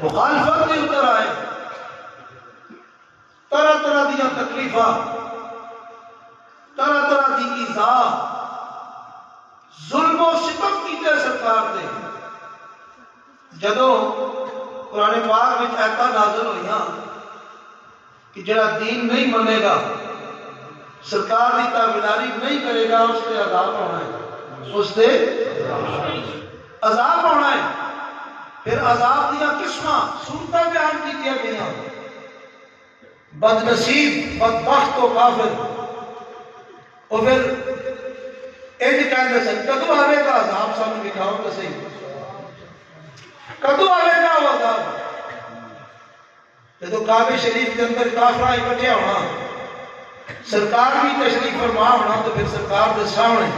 مخالفت دے اتر آئے، طرح طرح دیا تکلیفہ، طرح طرح دی ایذا، ظلم و ستم کیتے سرکار دے۔ جدوں قرآن پاک وچ آیتاں نازل ہوئیاں کہ جڑا دین نہیں منے گا، سرکار دی تابعداری نہیں کرے گا، اس تے عذاب ہونا ہے، اس تے عذاب ہونا ہے۔ پھر عذاب دیا قسماں صورتاں بیان کیتیاں گئیاں، بد نصیب، بدبخت و کافر۔ اور پھر انج کہندے سن کدوں آئے گا عذاب، سانوں دکھاؤ تو صحیح، کدوں آئے گا وہ عذاب؟ جدوں کعبہ شریف کے اندر کافراں اکٹھے ہونا، سرکار بھی تشریف فرما ہونا، تو پھر سرکار دے سامنے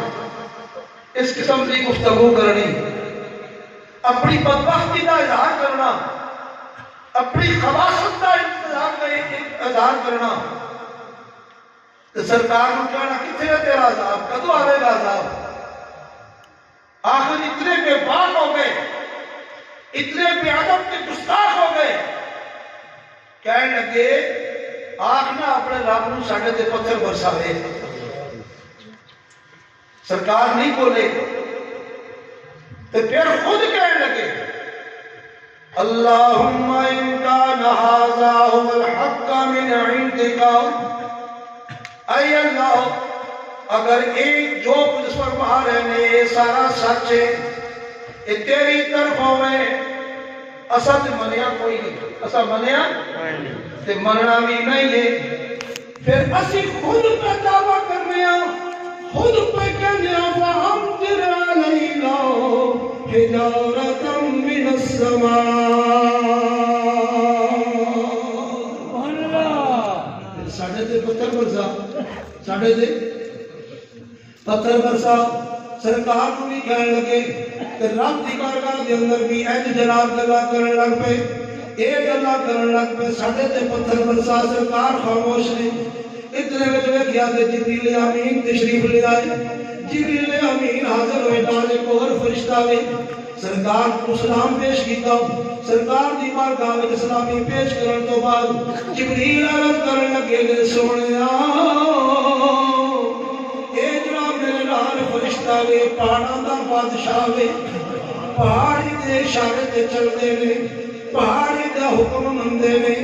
اس قسم کی گفتگو کرنی، اپنی بدبختی کا اظہار کرنا، اپنی خباثت کا اظہار کرنا، تو سرکار کو کہنا کتنے ہے تیرا عذاب، کدوں آئے گا عذاب؟ آخر اتنے بے باک ہو گئے، اتنے بے ادب کے گستاخ ہو گئے، کہنے لگے آخنا اپنے رب نو ساڈے تے پتھر برساوے۔ سرکار نہیں بولے تو پھر خود کہنے لگے اللہم ان کان ھذا ھو الحق من عندک، اے اللہ اگر ایک جو کچھ فرما رہے نے یہ سارا سچ ہے، یہ تیری طرف ہوئے، اسا تے منیا کوئی نہیں، اسا منیا تے مننا بھی نہیں ہے، پھر اسی خود پہ دعویٰ کر رہے ہیں، خود پہ کہنے ہیں فَأَمْطِرْ عَلَيْنَا حِجَارَةً مِّنَ السَّمَاءِ، ساڑھے تے پتھر برسا، ساڑھے تے پتھر برسا۔ سرکار کو بھی کہنے لگے کہ رب دی بارگاہ دے اندر بھی اینج جناب گلا کرنے لگ پے، ایک اللہ کرنے لگ پے، ساڑھے تے پتھر برسا۔ سرکار خاموش نے، اتنے وچ ویکھیا تے جبریل امین تشریف لے آئے، جبریل امین حاضر ہوئے، نال ایک اور فرشتہ وے، سرکار کو سلام پیش کیتا۔ سرکار دی بارگاہ وچ سلامی پیش کرن تو بعد جبریل عرض کرنے لگے نے سونیا اے جناب میرے نال فرشتہ وے، پہاڑاں دا بادشاہ وے، پہاڑی دے اشارے تے چلدے نے، پہاڑی دا حکم مندے نے۔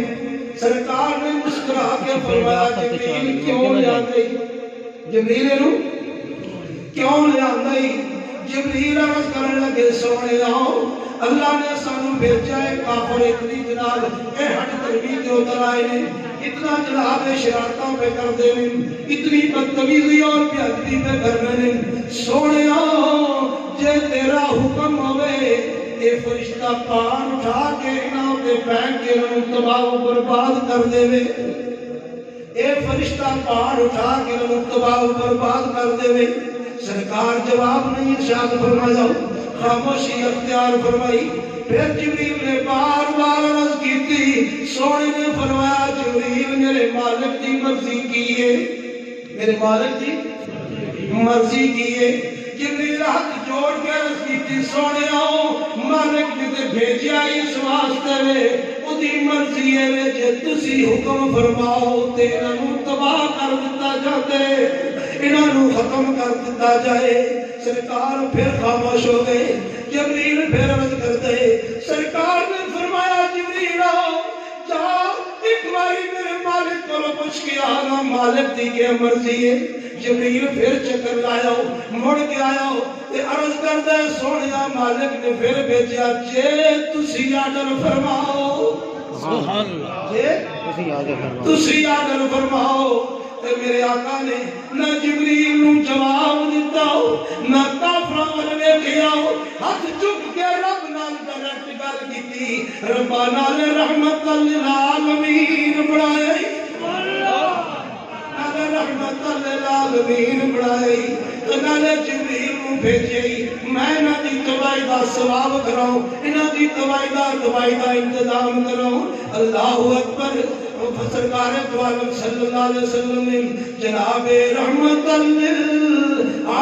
سرکار نے مسکرا کے فرمایا جبریل کیوں لے آندے، جبریل نو کیوں لے آندے؟ جبریل عرض کرنے لگے سونے آؤ، اللہ نے سانو بھیجا ہے کافر اتنی جناب اے ہٹ تربیت کے اتر آئے نے، اتنا جناب شرارتوں پہ کر دے نے، اتنی بدتمیزی اور بے ادبی پہ کرنے نے، سونے آؤ جے تیرا حکم ہوئے اے فرشتہ پان اٹھا کے انہوں کے پھینک کے انہوں تباہ و برباد کر دے وے، اے فرشتہ پان اٹھا کے انہوں تباہ و برباد کر دے وے۔ سرکار جواب نہیں ارشاد فرمایا، خاموشی اختیار فرمائی۔ پھر جبریل نے بار بار عرض کی تھی، سونے نے فرمایا جبریل میرے مالک دی مرضی کیے، میرے مالک دی مرضی کیے۔ جبریل ہاتھ جوڑ کے عرض کی تھی، سونے آؤ مالک نے تے بھیجیا اس واسطے وے، اُدھی مرضی ہے وے جے تسی حکم فرماؤ تے انہوں تباہ کر دیتا جاتے، انہوں ختم کر دیتا جائے۔ سرکار پھر خاموش ہو گئے۔ جبریل پھر عرض کرتے، سرکار نے فرمایا جبریل آؤ جاؤ ایک باری میرے مالک کو پوچھ کے آنا، مالک دی کیا مرضی ہے۔ جبریل پھر چکر لایا مڑ کے آیا تے عرض کرتا ہے سونیا مالک نے پھر بھیجا جے تسی آڈر فرماؤ، جے تسی آڈر فرماؤ۔ تے میرے آقا نے نہ جبریل نو جواب دیتا ہو، نہ کافراں ول ویکھیا ہو، ہاتھ چک کے رب نال ڈائریکٹ گل کیتی، ربا نال رحمت للعالمین بنایا، نال رحمت للعالمین بنائی، نال جبریل نو بھیجی، میں انہاں دی دوائی دا ثواب کراؤں، انہاں دی دوائی دا انتظام کراؤں۔ اللہ اکبر۔ سرکار دو عالم صلی اللہ علیہ وسلم نے جناب رحمت للعالمین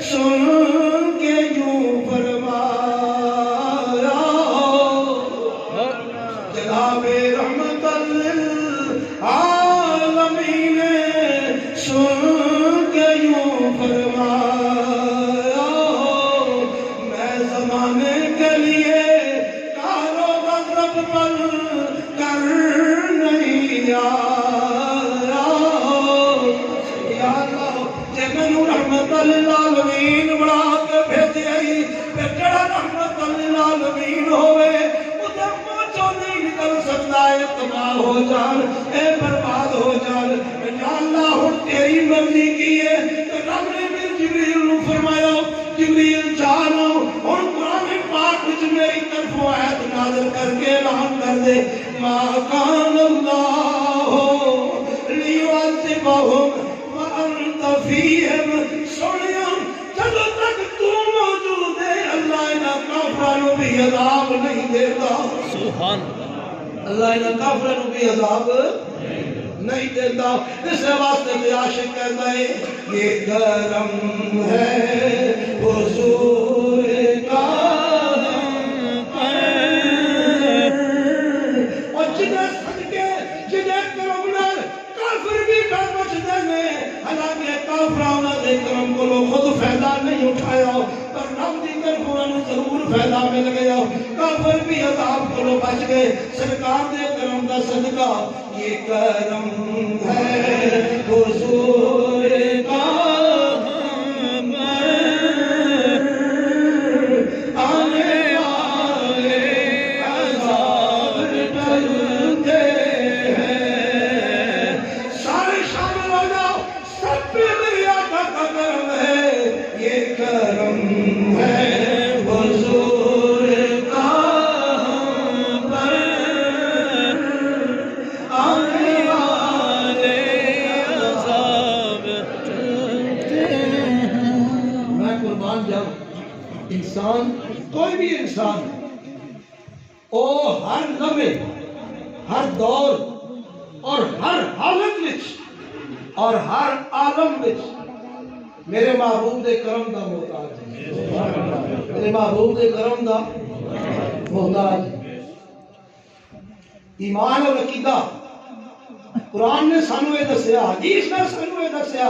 سن کے یوں فرمایا جان اے برباد ہو جان یا اللہ ہن تیری مرضی کی ہے تو رب نے پھر جبریل نو فرمایا جبریل جانو ہن قرآن پاک وچ میری طرفوں آیت نازل کر کے اعلان کر دے ما کان اللہ لیعذبہم وانت فیہم سنیا جدوں تک تو موجود ہے اللہ انہاں کافروں بھی عذاب نہیں دیتا سبحان اللہ انہاں کافروں بھی عذاب نہیں دیتا اس واسطے بھی عاشق کہتا ہے یہ کرم ہے حضور کا اور جنہیں صدقے جنہیں کرم نال کافر بھی کر بچتے ہیں حالانکہ کافرانہ دے کرم کو لوگ خود فائدہ نہیں اٹھایا پر رب دی طرف انہوں ضرور فائدہ مل گیا کافر بھی عذاب کو لوگ بچ گئے سرکار دے کرم دا صدقہ یہ کرم ہے حضور کا آنے والے عذاب ٹلتے ہیں سارے شامل ہو جاؤ سب پہ میری آقا کا کرم ہے یہ کرم ہے حضور کا آنے والے عذاب چلتے ہیں میں قربان جاؤں انسان کوئی بھی انسان او ہر لمحے ہر دور اور ہر حالت وچ اور ہر عالم وچ میرے محبوب دے کرم دا محتاج ہے میرے محبوب دے کرم دا محتاج ہے ایمان اور عقیدہ قرآن نے سانو یہ دسیا حدیث نے سانو یہ دسیا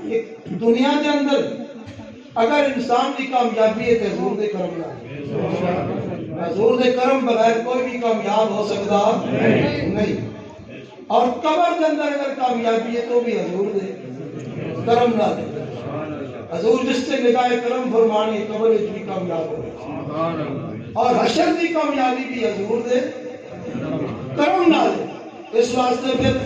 کہ دنیا کے اندر اگر انسان کی کامیابی ہے تو حضور دے کرم نال حضور دے کرم بغیر کوئی بھی کامیاب ہو سکتا نہیں اور قبر کے اندر اگر کامیابی ہے تو بھی حضور دے کرم نال حضور جس سے نگاہ کرم فرمانی قبر وچ بھی کامیاب ہو اور حشر کی کامیابی بھی حضور دے کرم نال اس واسطے پھر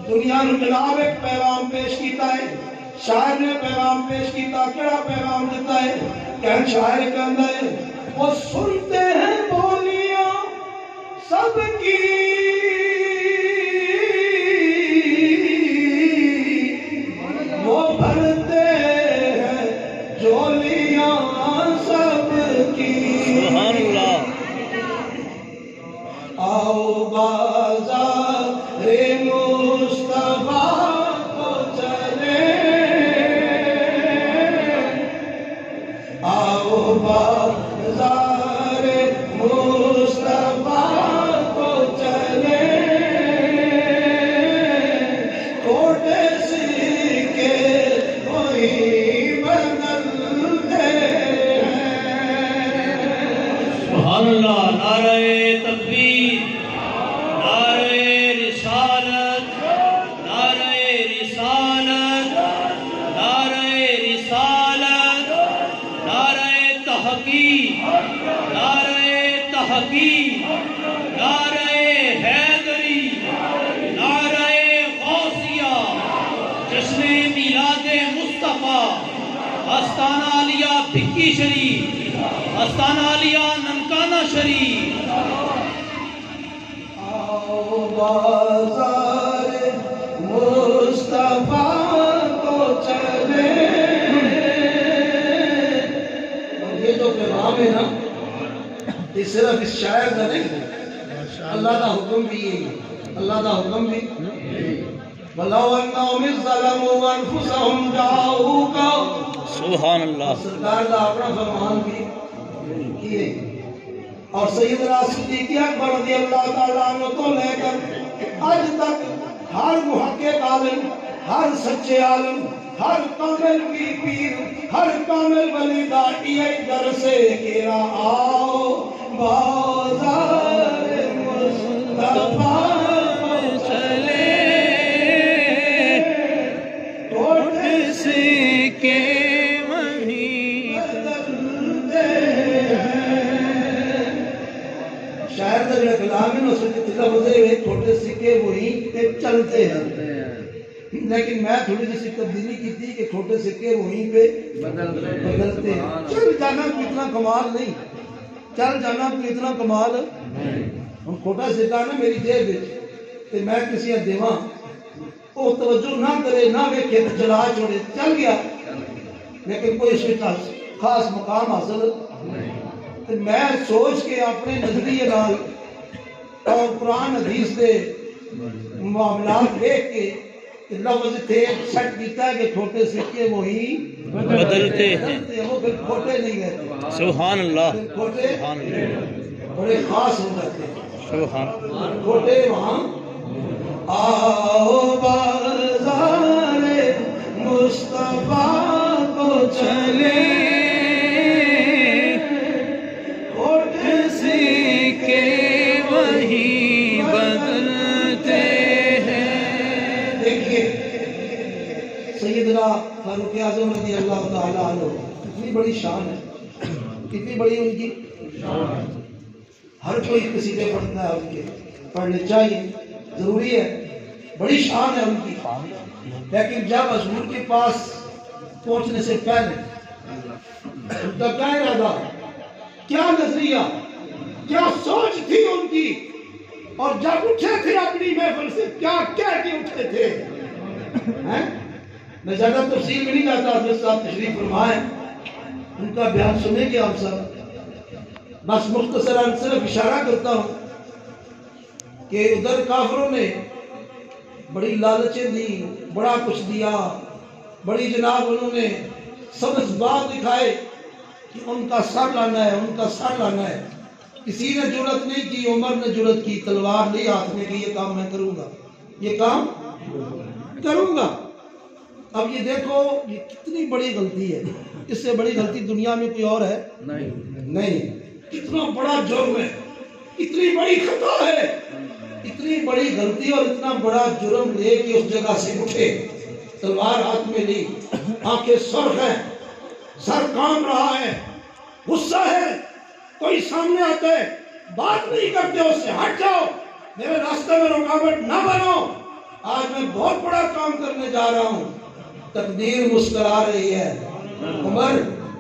دنیا نو جناب ایک پیغام پیش کیتا ہے شاعر نے پیغام پیش کیتا کیڑا پیغام دیتا ہے کہن شاعر کہندا ہے وہ سنتے ہیں بولیاں سب کی وہ بھرتے ہیں جولیاں سب کی سبحان اللہ آؤ بازار مصطفیٰ کو چلے آؤ بازار مصطفیٰ کو چلے کوٹے سکے وہی بدلتے ہیں سبحان اللہ نعرہ تکبیر نعرہ رسالت نعرہ رسالت نعرہ رسالت نعرہ تحقیق نعرہ تحقیق نعرہ حیدری نعرہ غوثیہ جشن میلاد مصطفیٰ آستانہ علیہ بھکی شریف آستانہ علیہ ننکانہ شریف آؤ بازار مصطفیٰ کو چلے اور یہ جو پیغام ہے نا یہ صرف اس شاعر کا نہیں اللہ کا حکم بھی یہی ہے اللہ کا حکم بھی وَلَوْ أَنَّهُمْ إِذْ ظَلَمُوا أَنفُسَهُمْ جَاءُوكَ سبحان اللہ سرکار کا اپنا فرمان بھی کیے اور سیدنا صدیق اکبر رضی اللہ تعالیٰ عنہ تو لے کر آج تک ہر محقق عالم ہر سچے عالم ہر کامل پیر ہر کامل ولی دا یہ در سے گرا آؤ بازار مصطفیٰ چلے کوٹے سے کے وہیں بدلتے ہیں شاعر کا جو کلام ہے اس میں لفظ ہے چھوٹے سکے وہیں پہ چلتے ہیں، لیکن میں تھوڑی سی تبدیلی کی تھی کہ چھوٹے سکے وہیں پہ بدلتے ہیں۔ چل جانا کوئی اتنا کمال نہیں، چل جانا کوئی اتنا کمال ہوں چھوٹا سکا نا میری جیب تے میں کسی دیواں وہ توجہ نہ کرے نہ ویکھے تو چلا چھوڑے چل گیا، لیکن کوئی اس میں خاص مقام حاصل تے میں سوچ کے اپنے نظریے نال اور قرآن حدیث دے معاملات دیکھ کے لفظ تھے سیٹ کیتا ہے کہ چھوٹے سکے وہی بدلتے ہیں، وہ پھر کھوٹے نہیں گئے، سبحان اللہ، پھر کھوٹے سبحان اللہ، بڑے خاص ہو جاتے ہیں، سبحان اللہ۔ کھوٹے وہاں آؤ بازار مصطفیٰ کو چلے کھوٹے سکے وہی بدلتے ہیں۔ دیکھیے سیدنا فاروق اعظم رضی اللہ تعالیٰ عنہ کتنی بڑی شان ہے، کتنی بڑی ان کی ہر کوئی قصیدے پڑھتا ہے، ان کے پڑھنے چاہیے، ضروری ہے، بڑی شان ہے ان کی، لیکن جب حضور کے پاس پہنچنے سے پہلے ان کا کیا ارادہ، کیا نظریہ، کیا سوچ تھی ان کی، اور جب اٹھے تھے اپنی محفل سے کیا کہہ کے اٹھے تھے، میں زیادہ تفصیل میں نہیں جاتا، حضرت صاحب تشریف فرمائیں، ان کا بیان سنیں گے آپ سب، بس مختصراً صرف اشارہ کرتا ہوں کہ ادھر کافروں نے بڑی لالچیں دی، بڑا کچھ دیا، بڑی جناب انہوں نے سبز باغ دکھائے کہ ان کا سر لانا ہے، ان کا سر لانا ہے، کسی نے جرت نہیں کی، عمر نے جرت کی، تلوار نہیں ہاتھ میں کی، یہ کام میں کروں گا، یہ کام کروں گا۔ اب یہ دیکھو یہ کتنی بڑی غلطی ہے، اس سے بڑی غلطی دنیا میں کوئی اور ہے نہیں، کتنا بڑا جرم ہے، اتنی بڑی خطا ہے، اتنی بڑی غلطی اور اتنا بڑا جرم لے کے اس جگہ سے اٹھے، تلوار ہاتھ میں لی، آنکھیں سرخ ہیں، سر کام رہا ہے، غصہ ہے، کوئی سامنے آتا ہے بات نہیں کرتے، اس سے ہٹ جاؤ، میرے راستے میں رکاوٹ نہ بنو، آج میں بہت بڑا کام کرنے جا رہا ہوں۔ تقدیر مسکرا رہی ہے، عمر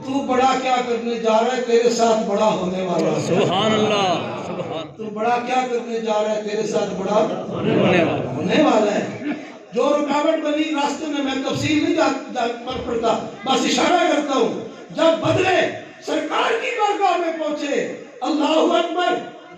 تو بڑا کیا کرنے جا رہا ہے، تیرے ساتھ بڑا ہونے والا ہے، سبحان اللہ، سبحان تو بڑا کیا کرنے جا رہا ہے، تیرے ساتھ بڑا اللہ، ہونے والا ہے۔ جو رکاوٹ بنی راستے میں تفصیل نہیں پڑھتا، بس اشارہ کرتا ہوں، جب بدلے سرکار کی بارگاہ میں پہنچے، اللہ اکبر،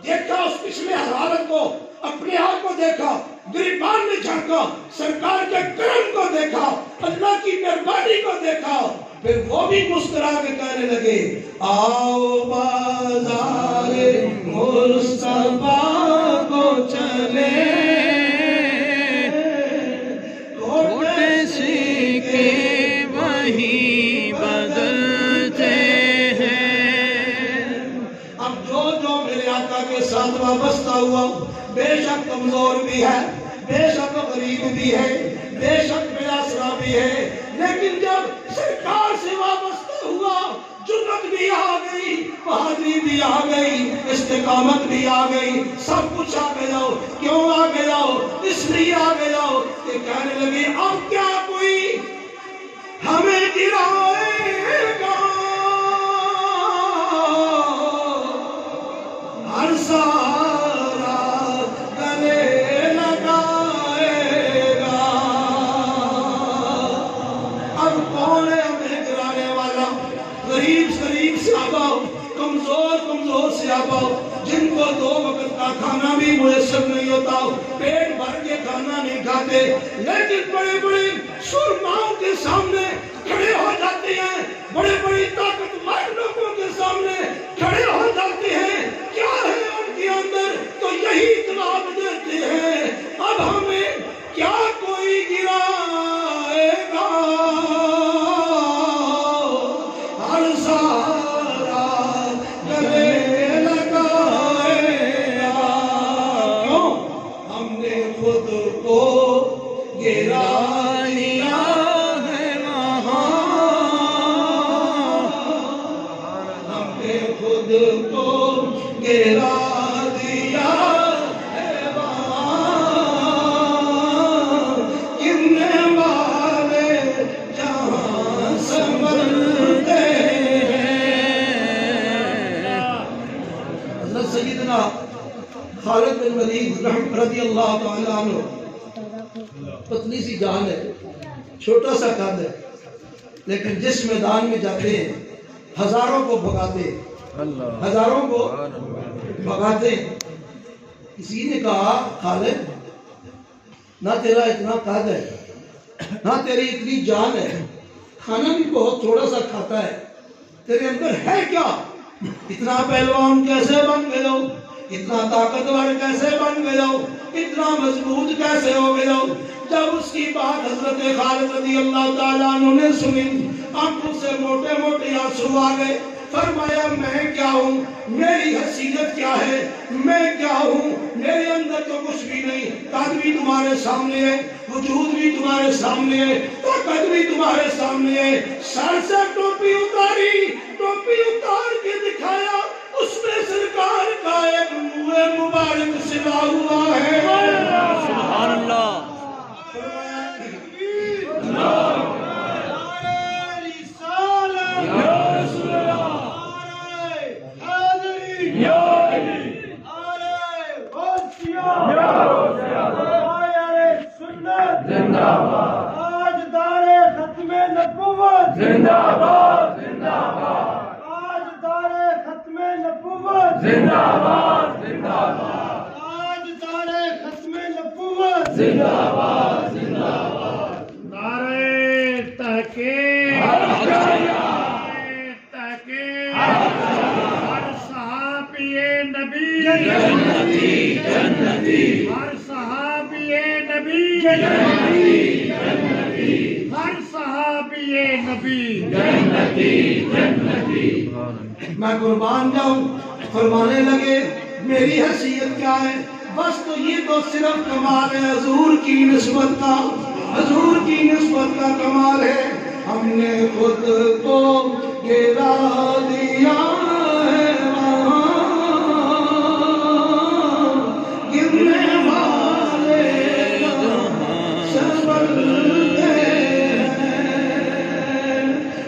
دیکھا اس پچھلے حالت کو، اپنے آپ کو دیکھا، گریبان میں جھانکا، سرکار کے کرم کو دیکھا، اللہ کی مہربانی کو دیکھا، پھر وہ بھی مسکرا کے کہنے لگے آؤ بازار مصطفیٰ کو چلے کھوٹے سکے وہی بدلتے ہیں۔ اب جو میرے آقا کے ساتھ وابستہ ہوا، بے شک کمزور بھی ہے، بے شک غریب بھی ہے، بے شک بے آسرا بھی ہے، لیکن جب سرکار سے وابستہ ہوا، جرت بھی آ گئی، بہادری بھی آ گئی، استقامت بھی آ گئی، سب کچھ آ گیا ہو۔ کیوں آ گیا ہو؟ اس لیے آ گیا ہو کہ کہنے لگے اب کیا کوئی ہمیں گرائے گا، ہر سارا گلے لگائے گا، اب کون ہے ہمیں گرانے والا؟ غریب صحابہ، کمزور صحابہ، جن کو 2 وقت کا کھانا بھی میسر نہیں ہوتا، پیٹ بھر کے کھانا نہیں کھاتے، لیکن بڑے بڑے سرماؤں کے سامنے کھڑے ہو جاتے ہیں، بڑے بڑی طاقتور لوگوں کے سامنے کھڑے ہو جاتے ہیں، کیا ہے ان کے اندر؟ تو یہی جواب دیتے ہیں اب ہمیں کیا کوئی گرائے گا، ہر سارا گلے لگائے گا، کیوں؟ ہم نے خود کو گرا لیا ہے وہاں، ہم نے خود کو گرا دیا ہے وہاں گرنے والے جہاں سنبھلتے ہیں۔ حضرت سیدنا خالد بن ولید رضی اللہ تعالیٰ عنہ، پتلی سی جان ہے، چھوٹا سا قد ہے، لیکن جس میدان میں جاتے ہیں ہزاروں کو بھگاتے ہیں، ہزاروں کو بھگاتے ہیں۔ کسی نے کہا خالد نہ تیرا اتنا قد ہے، نہ تیری اتنی جان ہے، کھانا بھی بہت تھوڑا سا کھاتا ہے، تیرے اندر ہے کیا؟ اتنا پہلوان کیسے بن گئے ہو؟ اتنا طاقتور کیسے بن گئے ہو؟ اتنا مضبوط کیسے ہو گئے ہو؟ جب اس کی بات حضرت خالد رضی اللہ تعالیٰ عنہ نے سنی، آنکھوں سے موٹے موٹے آنسو آ گئے۔ فرمایا میں کیا ہوں؟ میری حیثیت کیا ہے؟ میں کیا ہوں؟ میرے اندر تو کچھ بھی نہیں، قد بھی تمہارے سامنے ہے، وجود بھی تمہارے سامنے ہے، طاقت بھی تمہارے سامنے ہے۔ سر سے ٹوپی اتاری، ٹوپی اتار کے دکھایا، اس میں سرکار کا ایک منہ مبارک سلا ہوا ہے۔ سبحان اللہ۔ زندہ باد، زندہ باد، آج دار ختم نبوت، زندہ باد، زندہ باد، آج دار ختم نبوت، زندہ باد، زندہ باد، نعرہ تحقیق، تحقیق، ہر صحابی نبی جنتی، جنتی، ہر صحابی نبی جنتی، جنتی، ہر صحابی نبی جنتی، جنتی۔ میں قربان جاؤں، فرمانے لگے میری حیثیت کیا ہے؟ بس تو یہ تو صرف کمال ہے حضور کی نسبت کا، حضور کی نسبت کا کمال ہے۔ ہم نے خود کو گرا دیا ہے وہاں گرنے والے سنبھلتے ہیں۔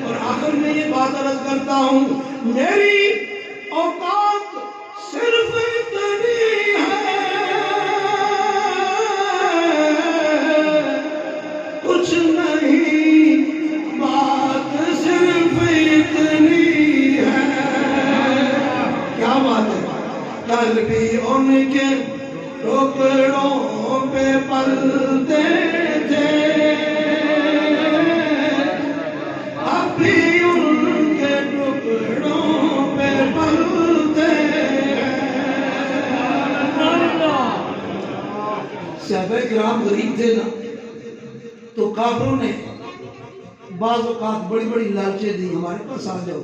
اور آخر میں یہ بات عرض کرتا ہوں، میری اوقات صرف اتنی ہے، کچھ نہیں، بات صرف اتنی ہے۔ کیا بات ہے؟ کل بھی ان کے ٹکڑوں پہ پلتے تھے، اب بھی ان کے ٹکڑوں پہ پلتے ہیں۔ صحابہ کرام غریب تھے نا، تو کافروں نے بعض اوقات بڑی بڑی لالچیں دی، ہمارے پاس آ جاؤ،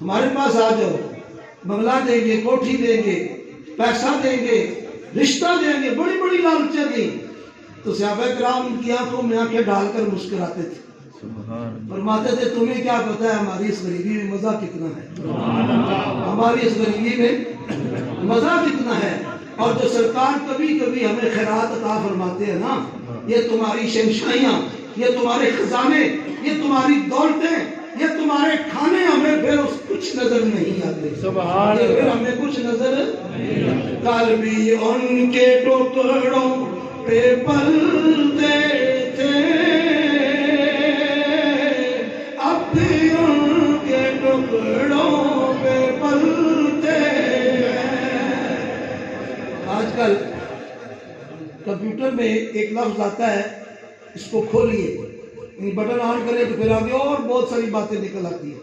ہمارے پاس آ جاؤ، بنگلہ دیں گے، کوٹھی دیں گے، پیسہ دیں گے، رشتہ دیں گے، بڑی بڑی لالچیں دی۔ تو صحابہ کرام ان کی آنکھوں میں آنکھیں ڈال کر مسکراتے تھے، فرماتے تھے تمہیں کیا پتا ہے ہماری اس غریبی میں مزہ کتنا ہے، ہماری اس غریبی میں مزہ کتنا ہے۔ اور جو سرکار کبھی کبھی ہمیں خیرات عطا فرماتے ہیں نا، یہ تمہاری شہنشاہیاں، یہ تمہارے خزانے، یہ تمہاری دولتیں، یہ تمہارے کھانے ہمیں پھر کچھ نظر نہیں آتے، یہ پھر ہمیں کچھ نظر کل بھی ان کے ٹکڑوں پہ پلتے تھے، اب بھی ان کے ٹکڑوں پہ پلتے ہیں۔ آج کل کمپیوٹر میں ایک لفظ آتا ہے، اس کو کھولیے، بٹن آن کرے تو پھر آگے اور بہت ساری باتیں نکل آتی ہیں۔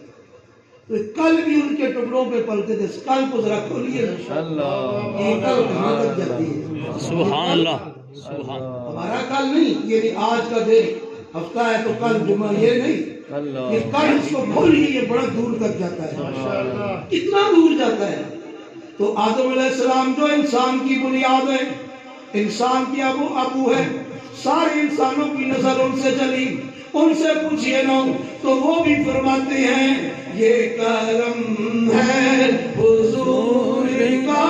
تو کل بھی ان کے ٹکڑوں پہ پلتے تھے، کل کو ذرا کھولیے، یہ کل کہاں تک جاتی ہے؟ سبحان اللہ، سبحان ہمارا کل نہیں، یہ آج کا دن ہفتہ ہے تو کل جمعہ، یہ نہیں، یہ کل اس کو کھولیے، یہ بڑا دور تک جاتا ہے، کتنا دور جاتا ہے۔ تو آدم علیہ السلام جو انسان کی بنیاد ہے، انسان کی ابو ہے، سارے انسانوں کی نظر ان سے چلی، ان سے پوچھئے نا تو وہ بھی فرماتے ہیں یہ کرم ہے حضور کا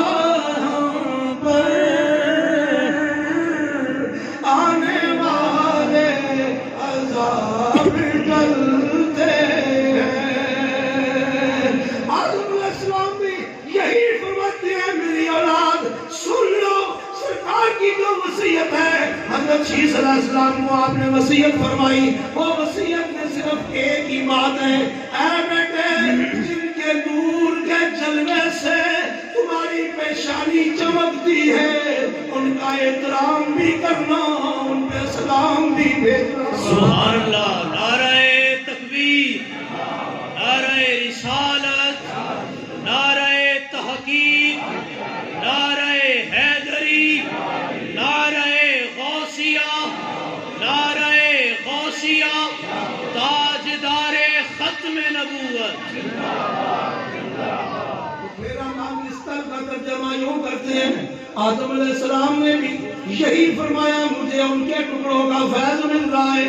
السلام کو آپ نے وصیت فرمائی، وہ وصیت میں صرف ایک ہی بات ہے، اے بیٹے جن کے نور کے جلوے سے تمہاری پیشانی چمکتی ہے ان کا احترام بھی کرنا، ان پہ سلام بھی بھیجنا۔ سبحان اللہ، نعرہ تکبیر، نعرہ رسالت، نعرہ تحقیق، نعرہ حیدری، نعرہ غوثیہ، نعرہ غوثیہ، تاجدار ختم نبوت۔ پھر ہم افغانستان کا ترجمہ یوں کرتے ہیں، آدم علیہ السلام نے بھی یہی فرمایا، مجھے ان کے ٹکڑوں کا فیض مل رہا ہے۔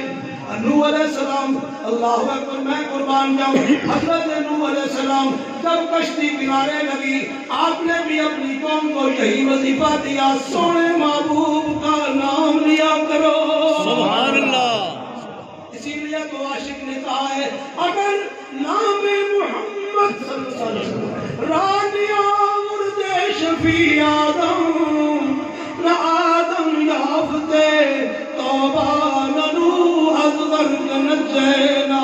نوح علیہ السلام، اللہ اکبر، میں قربان جاؤں، حضرت نوح علیہ السلام جب کشتی کنارے لگی آپ نے بھی اپنی قوم کو یہی وظیفہ دیا، سونے محبوب کا نام لیا کرو۔ سبحان اللہ۔ اسی لیے تو عاشق نے کہا ہے، اگر نام محمد صلی اللہ علیہ وسلم رانیاں مردے شفیع آدم، نہ آدم یافتے توبہ نہ نوح از غرق نجینا۔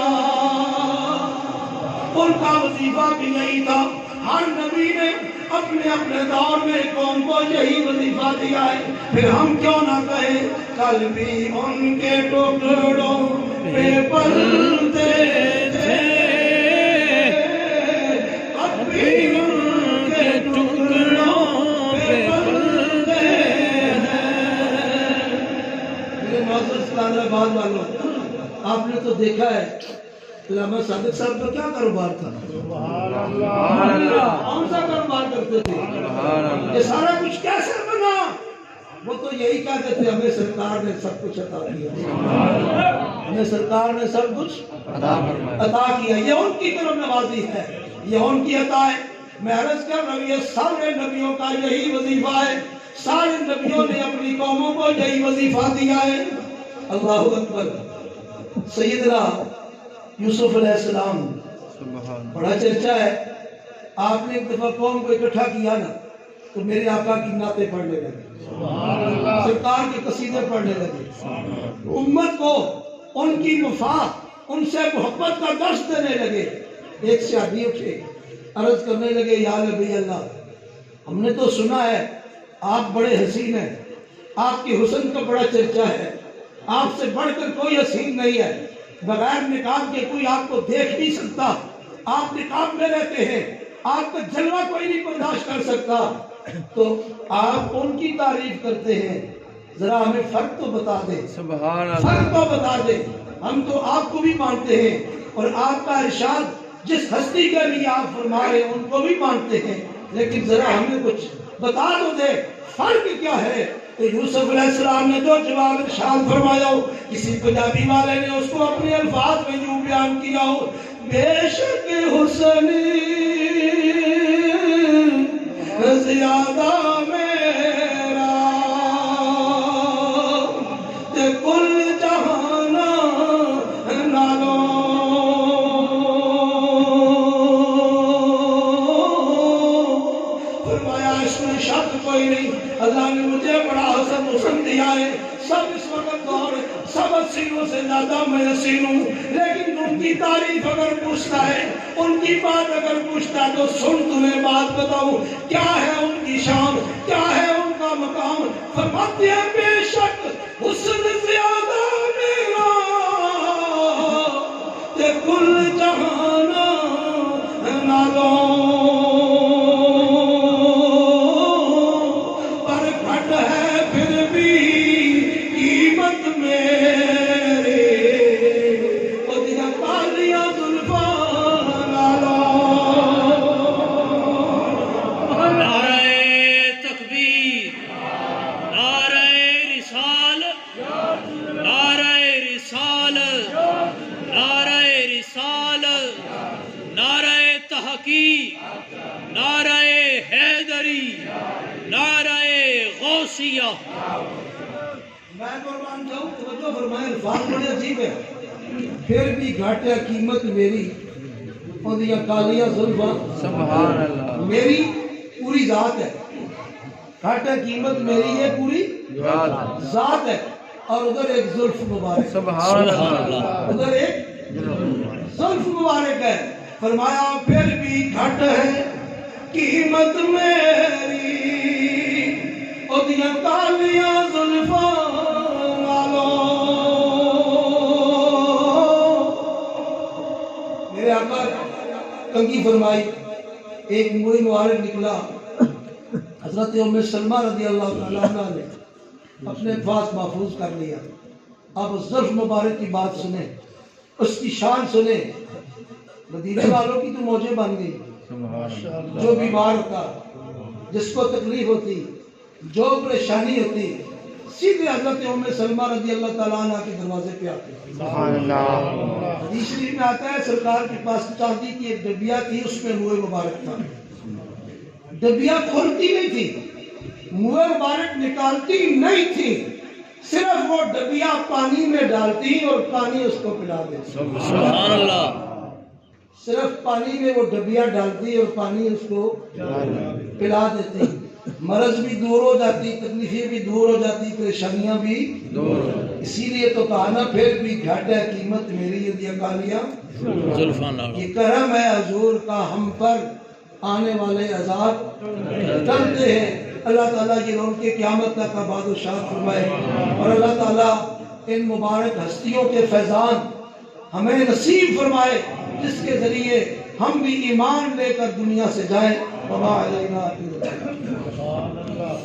ان کا وظیفہ بھی یہی تھا، ہر نبی نے اپنے اپنے دور میں قوم کو یہی وظیفہ دیا ہے۔ پھر ہم کیوں نہ کہیں کل بھی ان کے ٹکڑوں پہ پلتے تھے، اب بھی ان کے ٹکڑوں پہ پلتے ہیں۔ میرے معزز آباد والوں، آپ نے تو دیکھا ہے علامہ صادق صاحب کا کیا کاروبار تھا، کون سا کاروبار کرتے تھے، یہ سارا کچھ کیسے بنا؟ وہ تو یہی کہتے تھے ہمیں سرکار نے سب کچھ عطا کیا، ہمیں سرکار نے سب کچھ عطا کیا، یہ ان کی طرف نوازی ہے، یہ ان کی عطا ہے۔ میں عرض کر رہا ہوں یہ سارے نبیوں کا یہی وظیفہ ہے، سارے نبیوں نے اپنی قوموں کو یہی وظیفہ دیا ہے۔ اللہ اکبر۔ سیدنا یوسف علیہ السلام بڑا چرچا ہے، آپ نے ایک دفعہ قوم کو اکٹھا کیا نا تو میرے آقا کی نعتیں پڑھنے لگے، سرکار کے قصیدے پڑھنے لگے، امت کو ان کی وفا، ان سے محبت کا درس دینے لگے۔ ایک صحابی اٹھے، عرض کرنے لگے، یا نبی اللہ، ہم نے تو سنا ہے آپ بڑے حسین ہیں، آپ کے حسن کا بڑا چرچا ہے، آپ سے بڑھ کر کوئی حسین نہیں ہے، بغیر نقاب کے کوئی آپ کو دیکھ نہیں سکتا، آپ نقاب میں رہتے ہیں، آپ کا جلوہ کوئی نہیں برداشت کر سکتا، تو آپ ان کی تعریف کرتے ہیں، ذرا ہمیں فرق تو بتا دیں، فرق تو بتا دیں، ہم تو آپ کو بھی مانتے ہیں اور آپ کا ارشاد جس ہستی کے لیے آپ فرما رہے ہیں ان کو بھی مانتے ہیں، لیکن ذرا ہمیں کچھ بتا دو دے فرق کیا ہے۔ تو یوسف علیہ السلام نے جو جواب ارشاد فرمایا ہو، کسی پنجابی والے نے اس کو اپنے الفاظ میں یوں بیان کیا ہو، بے شک حسن زیادہ میرا تے کل جہانا نالو، فرمایا اس میں شک کوئی نہیں، اللہ نے مجھے بڑا حسن دیا ہے، سب اس وقت دور سب حسینوں سے زیادہ میں حسین ہوں، لیکن ان کی تعریف اگر پوچھتا ہے، ان کی بات اگر پوچھتا ہے تو سن تمہیں بات بتاؤں کیا ہے ان کی شان، کیا ہے ان کا مقام۔ فرماتے ہیں بے شک حسن زیادہ میرا تے کل جہانا نالو، پر گھٹ ہے پھر بھی قیمت میرے، نعرہ حیدری، نعرہ غوثیہ۔ میں قربان جاؤں، توجہ فرمائیں، الفاظ بڑے عجیب ہے، پھر بھی گھاٹیا قیمت میری، اندیاں کالیاں زلفاں سبحان اللہ، میری پوری ذات ہے، گھاٹیا قیمت میری یہ پوری ذات ہے، اور ادھر ایک زلف مبارک، سبحان اللہ، ادھر ایک زلف مبارک ہے. فرمایا پھر بھی گھٹ ہے قیمت میری اودیاں کالیاں زلفاں نالوں. میرے آقا کنگھی فرمائی، ایک موئی مبارک نکلا. حضرت ام سلمہ رضی اللہ تعالیٰ عنہ نے اپنے پاس محفوظ کر لیا. اب اس زلف مبارک کی بات سنیں، اس کی شان سنیں. مدینے والوں کی تو موجیں بن گئی. جو بیمار ہوتا، جس کو تکلیف ہوتی، جو پریشانی ہوتی، سیدھے حضرت ام سلمہ رضی اللہ تعالیٰ عنہ کے دروازے پہ آتے. حدیث شریف میں آتا ہے سرکار کے پاس چاندی کی ایک ڈبیا تھی، اس میں موئے مبارک تھا. ڈبیا کھولتی نہیں تھی، موئے مبارک نکالتی نہیں تھی، صرف وہ ڈبیا پانی میں ڈالتی اور پانی اس کو پلا دیتی. سبحان اللہ، صرف پانی میں وہ ڈبیا ڈالتی اور پانی اس کو پلا دیتی. مرض بھی دور ہو جاتی، تکلیفیں بھی دور ہو جاتی، پریشانیاں بھی دور. اسی لیے تو کہا نا پھر بھی گھٹ ہے قیمت میری یہ دیا کالیاں. یہ کرم ہے حضور کا ہم پر، آنے والے عذاب ٹلتے ہیں. اللہ تعالیٰ یہ ان کے قیامت تک آباد و شاد فرمائے، اور اللہ تعالیٰ ان مبارک ہستیوں کے فیضان ہمیں نصیب فرمائے، جس کے ذریعے ہم بھی ایمان لے کر دنیا سے جائیں. وما علینا الا البلاغ.